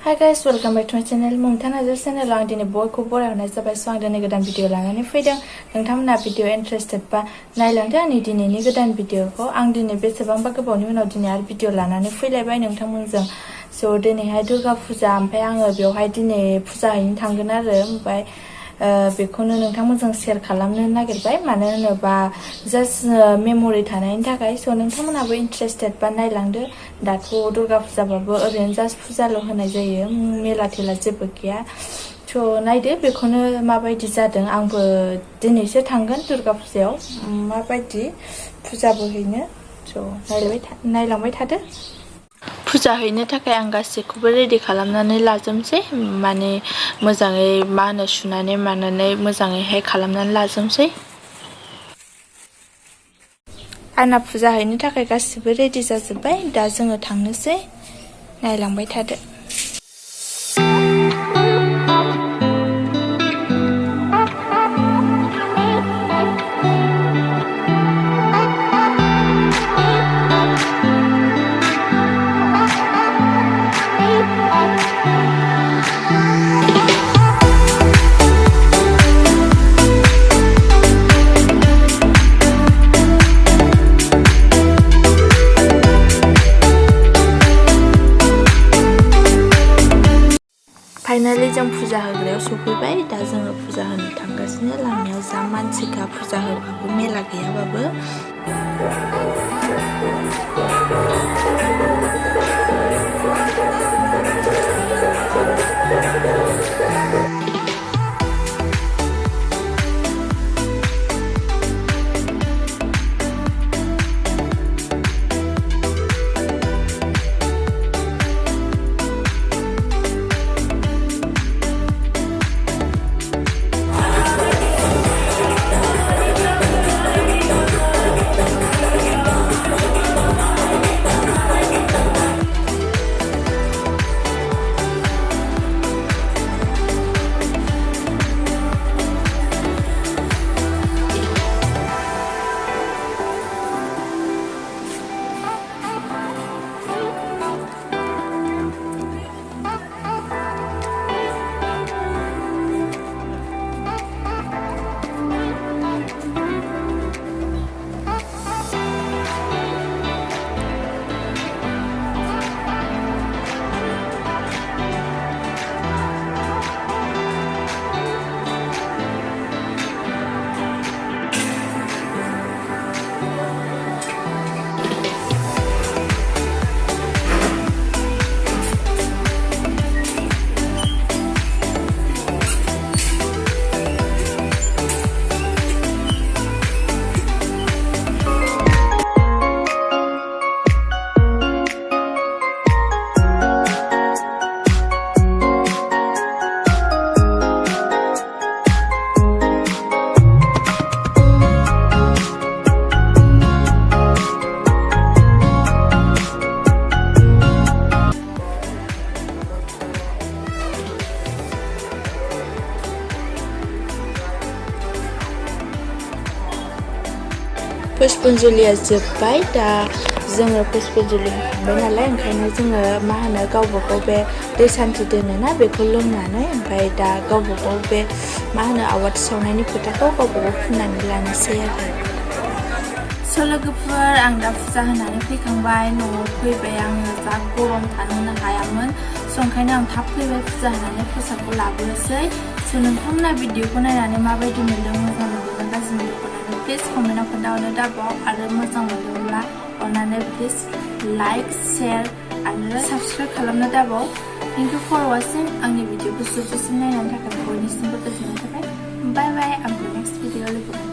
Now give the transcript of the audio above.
Hi guys, welcome back to my channel. Momita Narzary channel आं दिनै बयखौ बरायहरनाय जाबाय। स' आं दिनै गोदान भिडिअ लानानै फैदों। नोंथांमोना भिडिअ इन्टारेस्टेड बा नायलांदो आंनि दिनैनि गोदान भिडिअखौ। आं दिनै बेसेबांबा गोबावनि उनाव दिनै आरो भिडिअ लानानै फैलायबाय नोंथांमोनजों। स' दिनैहाय दुर्गा फुजा, ओमफ्राय आङो बेवहाय दिनै फुजा हैनो थांगोन आरो ओमफ्राय बेखौनो नोंथांमोनजों शेयार खालामनो नागिरबाय। मानो होनोबा जास्ट मेम'रि थानायनि थाखाय। स' नोंथांमोनाबो इन्टारेस्टेड बा नायलांदो। दाथ' दुर्गा फुजाबाबो ओरैनो जास्ट फुजाल' होनाय जायो, मेला थेला जेबो गैया। स' नायदो बेखौनो माबायदि जादों। आंबो दिनैसो थांगोन दुर्गा फुजायाव, माबायदि फुजाबो हैनो। स' नायलांबाय थादो। फुजा हैनो थाखाय आं गासैखौबो रेडि खालामनानै लाजोबसै, माने मोजाङै सुनानै मानानै मोजाङैहाय खालामनानै लाजोबसै। आंना फुजा हैनो थाखाय गासिबो रेडि जाजोब्बाय। दा जोङो थांनोसै, नायलांबाय थादो। फाइनालि जों फुजा होग्रायाव सफैबाय। दा जोङो फुजा होनो थांगासिनो। लामायाव जा मानसिखा, फुजा होबाबो मेला गैयाबाबो। पुष्पन्जलिया जोब्बाय। दा जोङो पुष्पन्जलि होखांबाय नालाय, ओंखायनो जोङो गावबागाव बे दै सान्थि दोनोना, बेखौ लोंनानै ओमफ्राय दा गावबागाव बे आवाथि सावनायनि फोथाखौ गावबागाव फुननानै लानोसै आरो। स' लोगोफोर, आं दा फुजा होनानै फैखांबाय। न'आव फैबाय। आङो जा गरम थानोनो हायामोन। स' ओंखायनो आं थाब फैबाय फुजा होनानै प्रसादखौ लाबोनोसै। स' नोंथांमोना भिडिअखौ नायनानै माबायदि मोन्दों, मोजां मोन्दों गाज्रि मोन्दों, प्लिज कमेन्टआव खोन्थाहरनो दाबाव। आरो मोजां मोनदोंब्ला अननानै प्लिज लाइक, शेयार आरो साबस्क्राइब खालामनो दाबाव। Thank you for watching. आंनि भिडिअखौ जोबजासिम नायनायनि थाखाय बयनिसिमबो गोजोननाय थाबाय। बाय बाय। आंखौ नेक्स्ट भिडिअआव लोगो